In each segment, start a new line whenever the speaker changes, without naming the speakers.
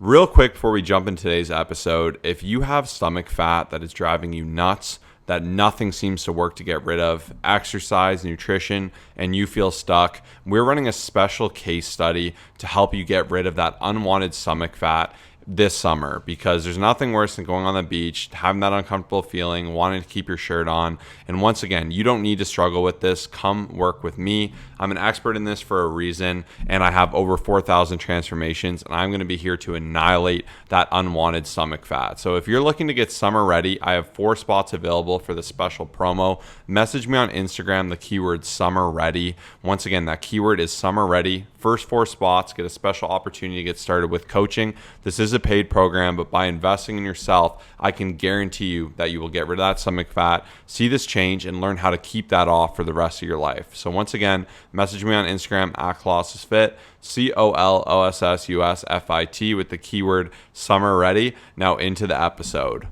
Real quick before we jump into today's episode, if you have stomach fat that is driving you nuts, that nothing seems to work to get rid of, exercise, nutrition, and you feel stuck, we're running a special case study to help you get rid of that unwanted stomach fat this summer, because there's nothing worse than going on the beach, having that uncomfortable feeling, wanting to keep your shirt on. And once again, you don't need to struggle with this. Come work with me. I'm an expert in this for a reason, and I have over 4,000 transformations, and I'm going to be here to annihilate that unwanted stomach fat. So if you're looking to get summer ready, I have 4 spots available for the special promo. Message me on Instagram, the keyword summer ready. Once again, that keyword is summer ready. First 4 spots get a special opportunity to get started with coaching. This is a paid program, but by investing in yourself, I can guarantee you that you will get rid of that stomach fat, see this change, and learn how to keep that off for the rest of your life. So once again, message me on Instagram at ColossusFit, ColossusFit, with the keyword summer ready. Now into the episode.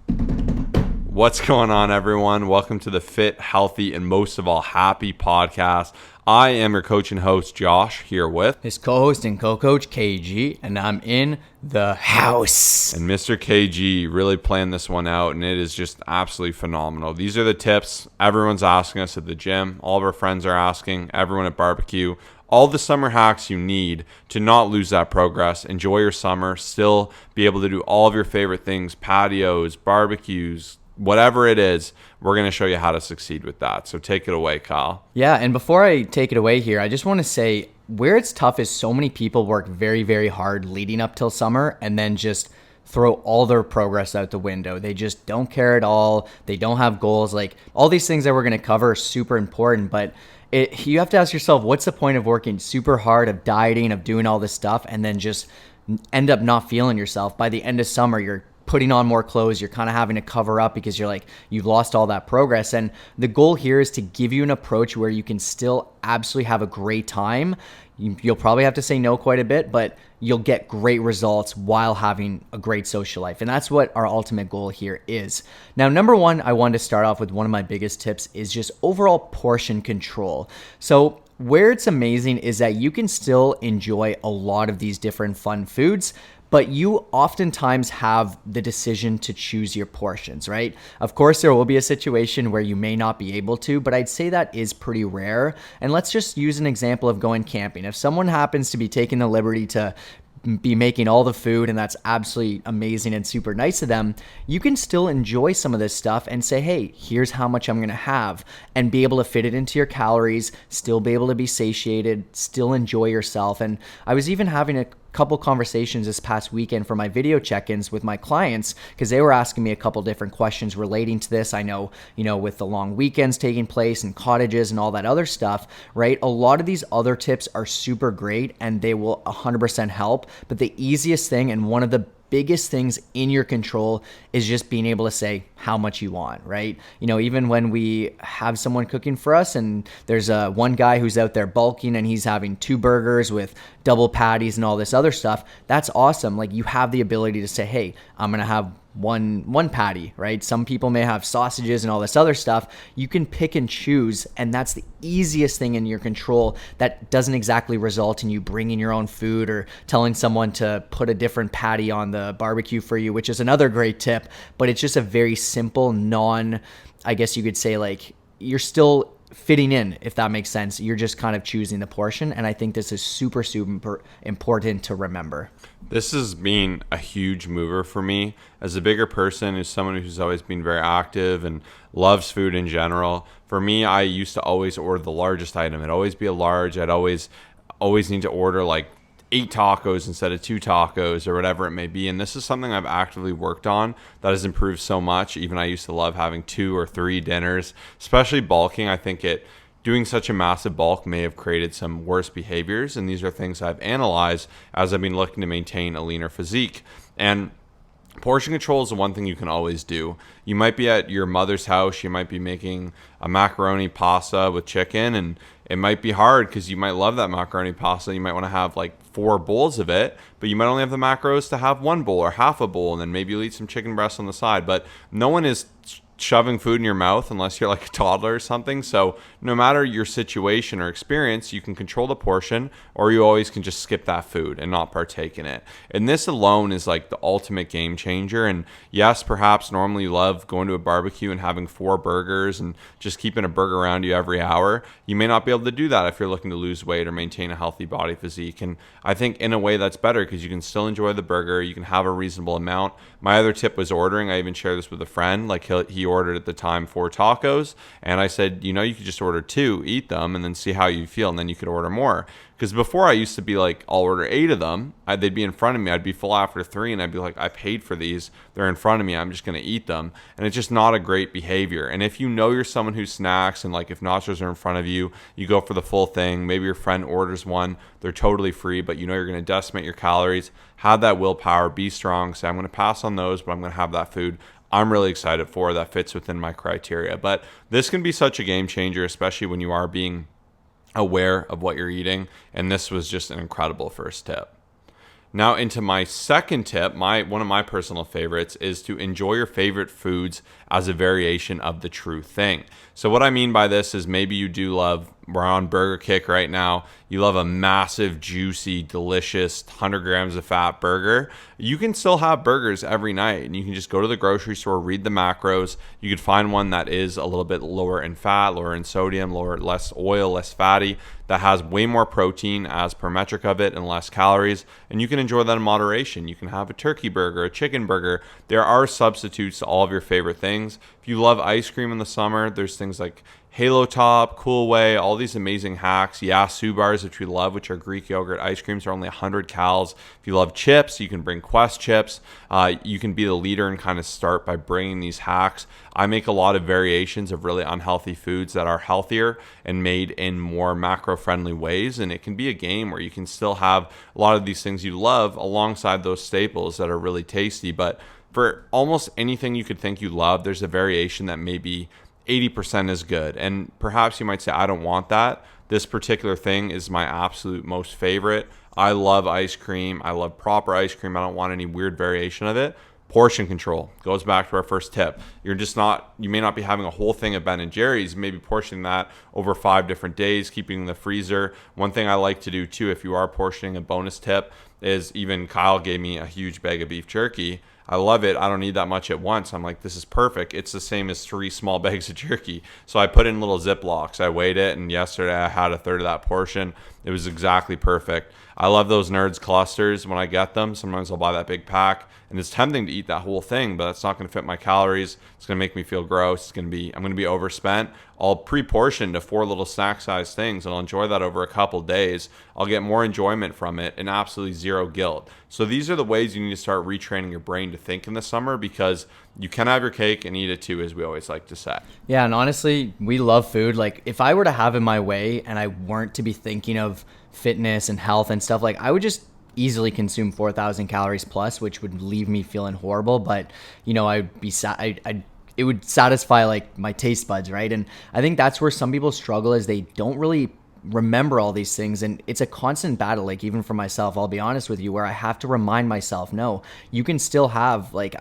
What's going on, everyone? Welcome to the Fit, Healthy, and most of all, Happy podcast. I am your coach and host, Josh, here with
his co-host and co-coach, KG, and I'm in the house.
And Mr. KG really planned this one out, and it is just absolutely phenomenal. These are the tips everyone's asking us at the gym. All of our friends are asking, everyone at barbecue. All the summer hacks you need to not lose that progress, enjoy your summer, still be able to do all of your favorite things, patios, barbecues, whatever it is. We're going to show you how to succeed with that. So take it away, Kyle.
Yeah, and before I take it away here, I just want to say where it's tough is so many people work very, very hard leading up till summer and then just throw all their progress out the window. They just don't care at all. They don't have goals. Like all these things that we're going to cover are super important, but you have to ask yourself, what's the point of working super hard, of dieting, of doing all this stuff, and then just end up not feeling yourself? By the end of summer, you're putting on more clothes, you're kind of having to cover up because you're like, you've lost all that progress. And the goal here is to give you an approach where you can still absolutely have a great time. You'll probably have to say no quite a bit, but you'll get great results while having a great social life. And that's what our ultimate goal here is. Now, number one, I wanted to start off with one of my biggest tips is just overall portion control. So where it's amazing is that you can still enjoy a lot of these different fun foods, but you oftentimes have the decision to choose your portions, right? Of course, there will be a situation where you may not be able to, but I'd say that is pretty rare. And let's just use an example of going camping. If someone happens to be taking the liberty to be making all the food and that's absolutely amazing and super nice of them, you can still enjoy some of this stuff and say, hey, here's how much I'm going to have, and be able to fit it into your calories, still be able to be satiated, still enjoy yourself. And I was even having a couple conversations this past weekend for my video check-ins with my clients because they were asking me a couple different questions relating to this. I know, with the long weekends taking place and cottages and all that other stuff, right? A lot of these other tips are super great and they will 100% help. But the easiest thing and one of the biggest things in your control is just being able to say how much you want, right? Even when we have someone cooking for us and there's one guy who's out there bulking and he's having 2 burgers with double patties and all this other stuff, that's awesome. Like you have the ability to say, hey, I'm going to have one patty, right? Some people may have sausages and all this other stuff. You can pick and choose, and that's the easiest thing in your control that doesn't exactly result in you bringing your own food or telling someone to put a different patty on the barbecue for you, which is another great tip, but it's just a very simple I guess you could say, like, you're still fitting in, if that makes sense. You're just kind of choosing the portion, and I think this is super, super important to remember.
This has been a huge mover for me as a bigger person, as someone who's always been very active and loves food in general. For me, I used to always order the largest item. It'd always be a large. I'd always need to order like 8 tacos instead of 2 tacos or whatever it may be. And this is something I've actively worked on that has improved so much. Even I used to love having 2 or 3 dinners, especially bulking. I think doing such a massive bulk may have created some worse behaviors. And these are things I've analyzed as I've been looking to maintain a leaner physique. And portion control is the one thing you can always do. You might be at your mother's house. You might be making a macaroni pasta with chicken, and it might be hard because you might love that macaroni pasta. You might want to have like 4 bowls of it, but you might only have the macros to have 1 bowl or half a bowl, and then maybe you'll eat some chicken breasts on the side. But no one is shoving food in your mouth unless you're like a toddler or something. So no matter your situation or experience, you can control the portion, or you always can just skip that food and not partake in it. And this alone is like the ultimate game changer. And yes, perhaps normally you love going to a barbecue and having 4 burgers and just keeping a burger around you every hour. You may not be able to do that if you're looking to lose weight or maintain a healthy body physique. And I think in a way that's better because you can still enjoy the burger. You can have a reasonable amount. My other tip was ordering. I even shared this with a friend. Like he ordered at the time 4 tacos, and I said, you could just order 2, eat them, and then see how you feel, and then you could order more. Because before I used to be like, I'll order 8 of them. They'd be in front of me. I'd be full after 3, and I'd be like, I paid for these. They're in front of me. I'm just going to eat them. And it's just not a great behavior. And if you know you're someone who snacks, and like if nachos are in front of you, you go for the full thing. Maybe your friend orders one. They're totally free, but you're going to decimate your calories. Have that willpower. Be strong. Say, I'm going to pass on those, but I'm going to have that food. I'm really excited for that fits within my criteria. But this can be such a game changer, especially when you are being aware of what you're eating. And this was just an incredible first tip. Now into my second tip, one of my personal favorites is to enjoy your favorite foods as a variation of the true thing. So what I mean by this is maybe you do love, we're on burger kick right now, you love a massive, juicy, delicious 100 grams of fat burger. You can still have burgers every night, and you can just go to the grocery store, read the macros. You could find one that is a little bit lower in fat, lower in sodium, less oil, less fatty, that has way more protein as per metric of it and less calories, and you can enjoy that in moderation. You can have a turkey burger, a chicken burger. There are substitutes to all of your favorite things. If you love ice cream in the summer, there's things like Halo Top, Cool Way, all these amazing hacks. Yasu bars, which we love, which are Greek yogurt ice creams, are only 100 calories. If you love chips, you can bring Quest chips. You can be the leader and kind of start by bringing these hacks. I make a lot of variations of really unhealthy foods that are healthier and made in more macro-friendly ways. And it can be a game where you can still have a lot of these things you love alongside those staples that are really tasty. But for almost anything you could think you love, there's a variation that may be 80% is good. And perhaps you might say, I don't want that. This particular thing is my absolute most favorite. I love ice cream. I love proper ice cream. I don't want any weird variation of it. Portion control goes back to our first tip. You may not be having a whole thing of Ben & Jerry's, maybe portioning that over 5 different days, keeping in the freezer. One thing I like to do too, if you are portioning, a bonus tip is, even Kyle gave me a huge bag of beef jerky. I love it. I don't need that much at once. I'm like, this is perfect. It's the same as 3 small bags of jerky. So I put in little Ziplocs. I weighed it, and yesterday I had a third of that portion. It was exactly perfect. I love those Nerds clusters when I get them. Sometimes I'll buy that big pack, and it's tempting to eat that whole thing, but it's not going to fit my calories. It's going to make me feel gross. I'm going to be overspent. I'll pre-portion to 4 little snack-sized things, and I'll enjoy that over a couple days. I'll get more enjoyment from it and absolutely zero guilt. So these are the ways you need to start retraining your brain to think in the summer, because you can have your cake and eat it too, as we always like to say.
Yeah, and honestly, we love food. Like, if I were to have it my way and I weren't to be thinking of fitness and health and stuff, like, I would just easily consume 4,000 calories plus, which would leave me feeling horrible. But I'd be it would satisfy like my taste buds, right? And I think that's where some people struggle, is they don't really remember all these things, and it's a constant battle. Like, even for myself, I'll be honest with you, where I have to remind myself, no, you can still have, like,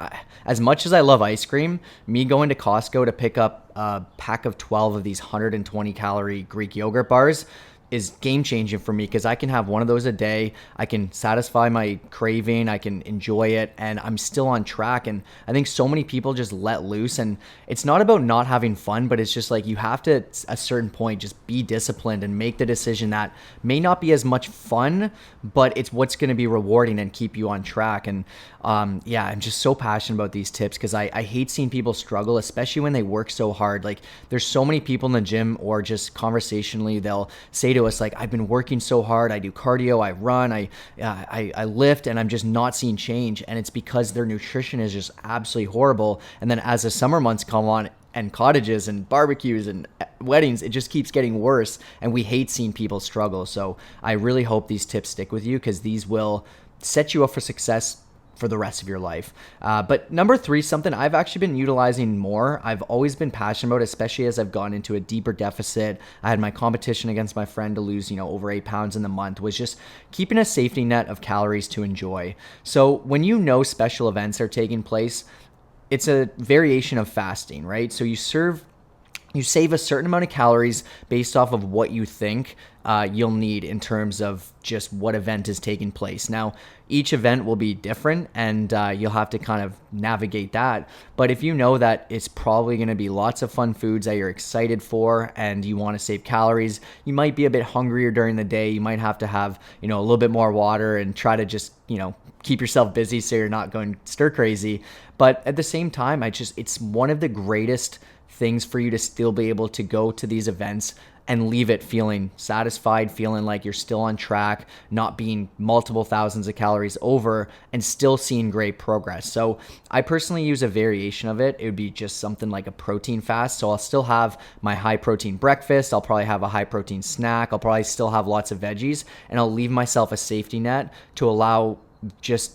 as much as I love ice cream, me going to Costco to pick up a pack of 12 of these 120 calorie Greek yogurt bars is game changing for me, because I can have one of those a day. I can satisfy my craving, I can enjoy it, and I'm still on track. And I think so many people just let loose, and it's not about not having fun, but it's just like, you have to, at a certain point, just be disciplined and make the decision that may not be as much fun, but it's what's going to be rewarding and keep you on track. And I'm just so passionate about these tips, because I hate seeing people struggle, especially when they work so hard. Like, there's so many people in the gym, or just conversationally, they'll say to us, like, I've been working so hard, I do cardio, I run, I lift, and I'm just not seeing change. And it's because their nutrition is just absolutely horrible. And then as the summer months come on, and cottages and barbecues and weddings, it just keeps getting worse, and we hate seeing people struggle. So I really hope these tips stick with you, because these will set you up for success for the rest of your life. But number 3, something I've actually been utilizing more, I've always been passionate about, especially as I've gone into a deeper deficit. I had my competition against my friend to lose, over 8 pounds in the month, was just keeping a safety net of calories to enjoy. So when special events are taking place, it's a variation of fasting, right? So you save a certain amount of calories based off of what you think you'll need in terms of just what event is taking place. Now, each event will be different, and you'll have to kind of navigate that. But if you know that it's probably going to be lots of fun foods that you're excited for and you want to save calories, you might be a bit hungrier during the day. You might have to have, a little bit more water and try to just, keep yourself busy so you're not going stir crazy. But at the same time, it's one of the greatest things for you to still be able to go to these events and leave it feeling satisfied, feeling like you're still on track, not being multiple thousands of calories over, and still seeing great progress. So I personally use a variation of it. It would be just something like a protein fast. So I'll still have my high protein breakfast. I'll probably have a high protein snack. I'll probably still have lots of veggies, and I'll leave myself a safety net to allow just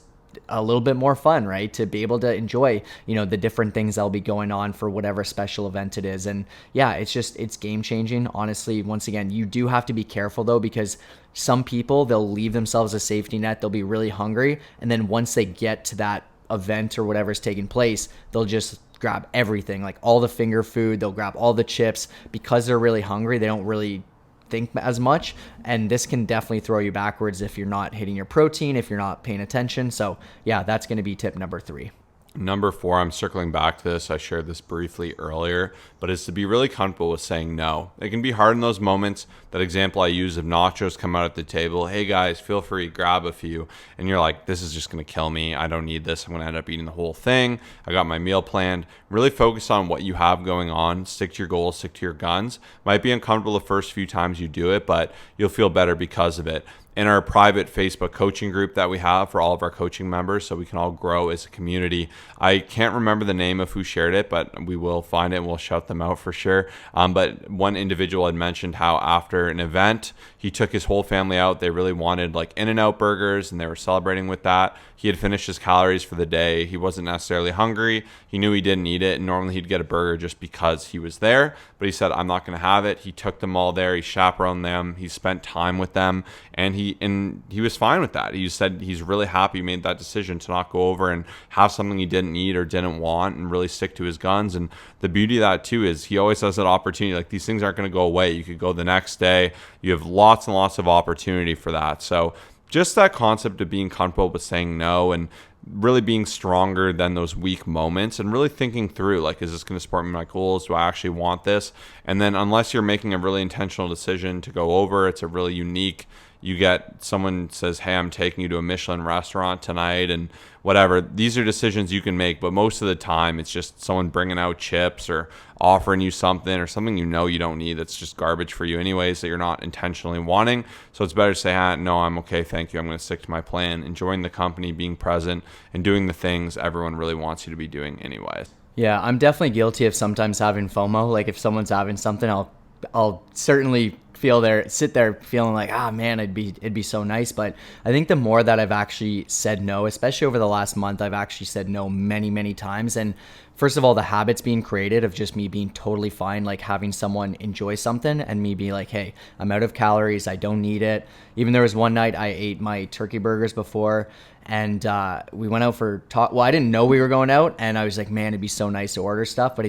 a little bit more fun, right? To be able to enjoy, the different things that'll be going on for whatever special event it is. And yeah, it's game changing. Honestly, once again, you do have to be careful though, because some people, they'll leave themselves a safety net. They'll be really hungry. And then once they get to that event or whatever's taking place, they'll just grab everything, like all the finger food. They'll grab all the chips because they're really hungry. They don't really think as much, and this can definitely throw you backwards if you're not hitting your protein, if you're not paying attention. So yeah, that's going to be tip number 3.
Number 4, I'm circling back to this. I shared this briefly earlier, but is to be really comfortable with saying no. It can be hard in those moments. That example I use of nachos come out at the table. Hey guys, feel free, grab a few. And you're like, this is just going to kill me. I don't need this. I'm going to end up eating the whole thing. I got my meal planned. Really focus on what you have going on. Stick to your goals, stick to your guns. Might be uncomfortable the first few times you do it, but you'll feel better because of it. In our private Facebook coaching group that we have for all of our coaching members, so we can all grow as a community. I can't remember the name of who shared it, but we will find it and we'll shout them out for sure. But one individual had mentioned how after an event, he took his whole family out. They really wanted like In-N-Out burgers and they were celebrating with that. He had finished his calories for the day. He wasn't necessarily hungry. He knew he didn't eat it. And normally he'd get a burger just because he was there. But he said, I'm not going to have it. He took them all there. He chaperoned them. He spent time with them. And he was fine with that. He said he's really happy he made that decision to not go over and have something he didn't eat or didn't want and really stick to his guns. And the beauty of that too is he always has that opportunity. Like these things aren't going to go away. You could go the next day. You have lots and lots of opportunity for that. So just that concept of being comfortable with saying no and really being stronger than those weak moments and really thinking through, like, is this going to support me in my goals? Do I actually want this? And then unless you're making a really intentional decision to go over, it's a really unique, you get someone says, hey, I'm taking you to a Michelin restaurant tonight and whatever. These are decisions you can make, but most of the time it's just someone bringing out chips or offering you something or something you don't need that's just garbage for you anyways that you're not intentionally wanting. So it's better to say, no, I'm okay, thank you. I'm going to stick to my plan, enjoying the company, being present, and doing the things everyone really wants you to be doing anyways.
Yeah, I'm definitely guilty of sometimes having FOMO. Like if someone's having something, I'll certainly sit there feeling like, man, it'd be so nice. But I think the more that I've actually said no, especially over the last month, I've actually said no many, many times. And first of all, the habits being created of just me being totally fine, like having someone enjoy something and me be like, hey, I'm out of calories. I don't need it. Even there was one night I ate my turkey burgers before and we went out for well, I didn't know we were going out and I was like, man, it'd be so nice to order stuff, but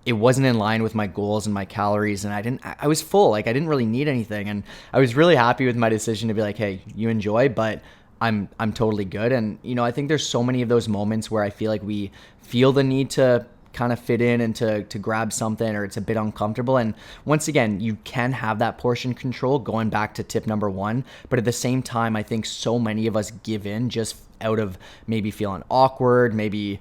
it wasn't in line with my goals and my calories, and I was full. Like I didn't really need anything, and I was really happy with my decision to be like, hey, you enjoy, but I'm totally good. And I think there's so many of those moments where I feel like we feel the need to kind of fit in and to grab something, or it's a bit uncomfortable. And once again, you can have that portion control, going back to tip number 1, but at the same time, I think so many of us give in just out of maybe feeling awkward, maybe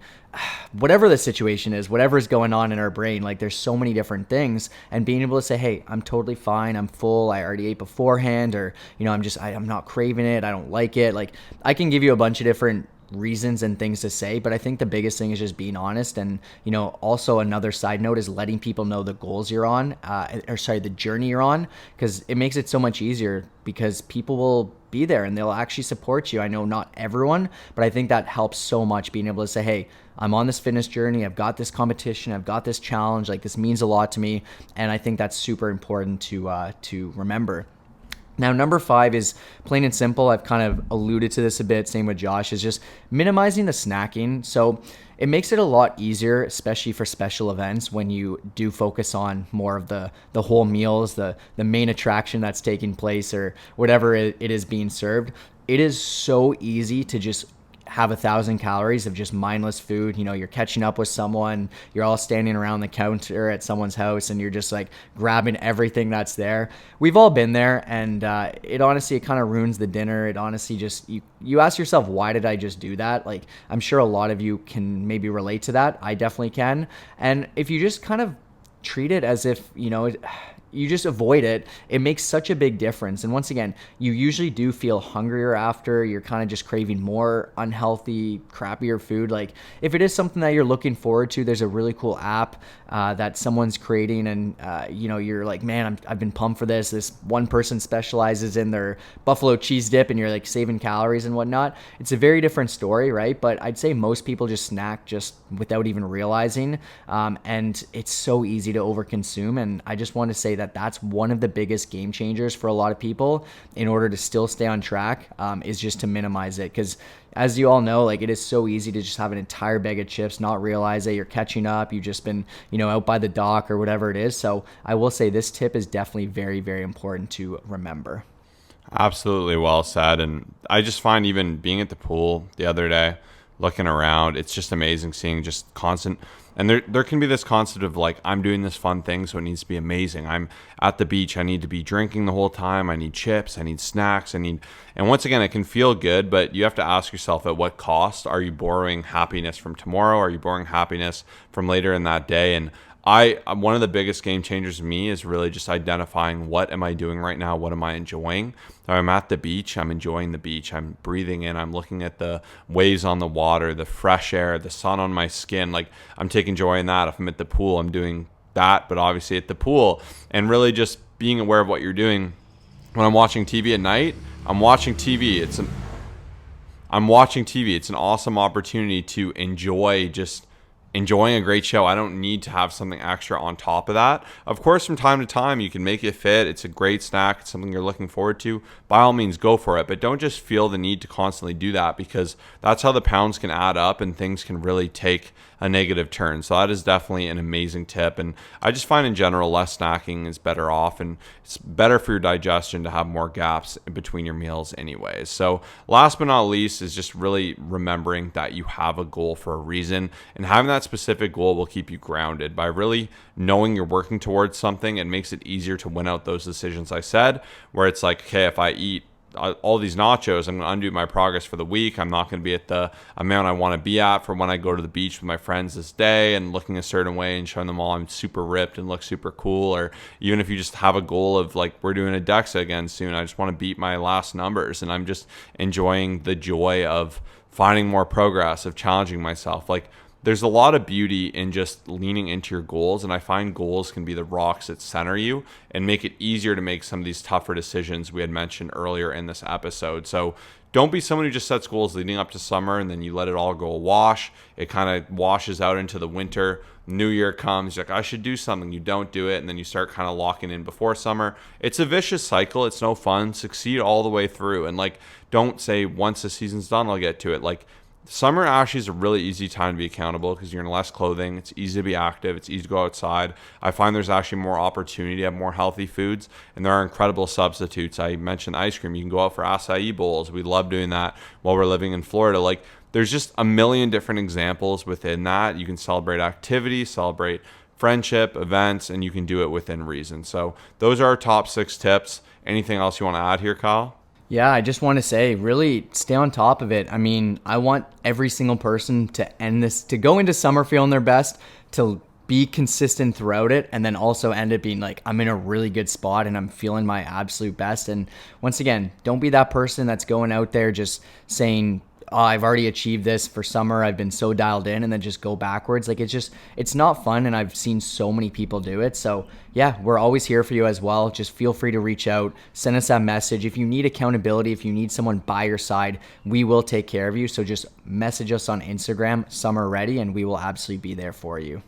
whatever the situation is, whatever is going on in our brain. Like there's so many different things, and being able to say, hey, I'm totally fine, I'm full, I already ate beforehand, or I'm not craving it, I don't like it. Like I can give you a bunch of different reasons and things to say, but I think the biggest thing is just being honest. And also another side note is letting people know the goals you're on, the journey you're on, because it makes it so much easier, because people will be there and they'll actually support you. I know not everyone, but I think that helps so much, being able to say, hey, I'm on this fitness journey, I've got this competition, I've got this challenge, like this means a lot to me. And I think that's super important to remember. Now, number 5 is plain and simple. I've kind of alluded to this a bit, same with Josh, is just minimizing the snacking. So it makes it a lot easier, especially for special events, when you do focus on more of the whole meals, the main attraction that's taking place, or whatever it is being served. It is so easy to just have 1,000 calories of just mindless food. You're catching up with someone, you're all standing around the counter at someone's house, and you're just like grabbing everything that's there. We've all been there, and it kind of ruins the dinner. It honestly just, you ask yourself, why did I just do that? Like, I'm sure a lot of you can maybe relate to that. I definitely can. And if you just kind of treat it as if, you just avoid it, it makes such a big difference. And once again, you usually do feel hungrier after. You're kind of just craving more unhealthy, crappier food. Like, if it is something that you're looking forward to, there's a really cool app that someone's creating, and you're like, man, I've been pumped for this. This one person specializes in their buffalo cheese dip, and you're like saving calories and whatnot. It's a very different story, right? But I'd say most people just snack just without even realizing, and it's so easy to overconsume. And I just want to say that that's one of the biggest game changers for a lot of people in order to still stay on track, is just to minimize it. Because as you all know, like, it is so easy to just have an entire bag of chips, not realize that you're catching up. You've just been, out by the dock or whatever it is. So I will say this tip is definitely very, very important to remember.
Absolutely well said. And I just find, even being at the pool the other day, looking around, it's just amazing seeing just constant. And there can be this concept of like, I'm doing this fun thing, so it needs to be amazing. I'm at the beach, I need to be drinking the whole time. I need chips, I need snacks, and once again, it can feel good, but you have to ask yourself, at what cost? Are you borrowing happiness from tomorrow? Are you borrowing happiness from later in that day? And one of the biggest game changers to me is really just identifying, what am I doing right now? What am I enjoying? If I'm at the beach, I'm enjoying the beach. I'm breathing in. I'm looking at the waves on the water, the fresh air, the sun on my skin. Like, I'm taking joy in that. If I'm at the pool, I'm doing that, but obviously at the pool, and really just being aware of what you're doing. When I'm watching TV at night, I'm watching TV. I'm watching TV. It's an awesome opportunity to enjoying a great show. I don't need to have something extra on top of that. Of course, from time to time, you can make it fit. It's a great snack. It's something you're looking forward to. By all means, go for it. But don't just feel the need to constantly do that, because that's how the pounds can add up and things can really take a negative turn. So that is definitely an amazing tip. And I just find in general, less snacking is better off, and it's better for your digestion to have more gaps in between your meals anyways. So last but not least is just really remembering that you have a goal for a reason, and having that specific goal will keep you grounded. By really knowing you're working towards something, it makes it easier to win out those decisions I said, where it's like, okay, if I eat all these nachos, I'm going to undo my progress for the week. I'm not going to be at the amount I want to be at for when I go to the beach with my friends this day and looking a certain way and showing them all I'm super ripped and look super cool. Or even if you just have a goal of like, we're doing a DEXA again soon, I just want to beat my last numbers, and I'm just enjoying the joy of finding more progress, of challenging myself. Like, there's a lot of beauty in just leaning into your goals, and I find goals can be the rocks that center you and make it easier to make some of these tougher decisions we had mentioned earlier in this episode. So don't be someone who just sets goals leading up to summer and then you let it all go awash. It kind of washes out into the winter. New Year comes, you're like, I should do something. You don't do it, and then you start kind of locking in before summer. It's a vicious cycle. It's no fun. Succeed all the way through. And like, don't say once the season's done, I'll get to it. Like, summer actually is a really easy time to be accountable, because you're in less clothing. It's easy to be active. It's easy to go outside. I find there's actually more opportunity to have more healthy foods, and there are incredible substitutes. I mentioned ice cream. You can go out for acai bowls. We love doing that while we're living in Florida. Like, there's just a million different examples within that. You can celebrate activity, celebrate friendship, events, and you can do it within reason. So those are our top 6 tips. Anything else you want to add here, Kyle?
Yeah, I just want to say, really stay on top of it. I mean, I want every single person to go into summer feeling their best, to be consistent throughout it, and then also end up being like, I'm in a really good spot and I'm feeling my absolute best. And once again, don't be that person that's going out there just saying, oh, I've already achieved this for summer, I've been so dialed in, and then just go backwards. Like, it's not fun, and I've seen so many people do it. So yeah, we're always here for you as well. Just feel free to reach out, send us that message. If you need accountability, if you need someone by your side, we will take care of you. So just message us on Instagram, Summer Ready, and we will absolutely be there for you.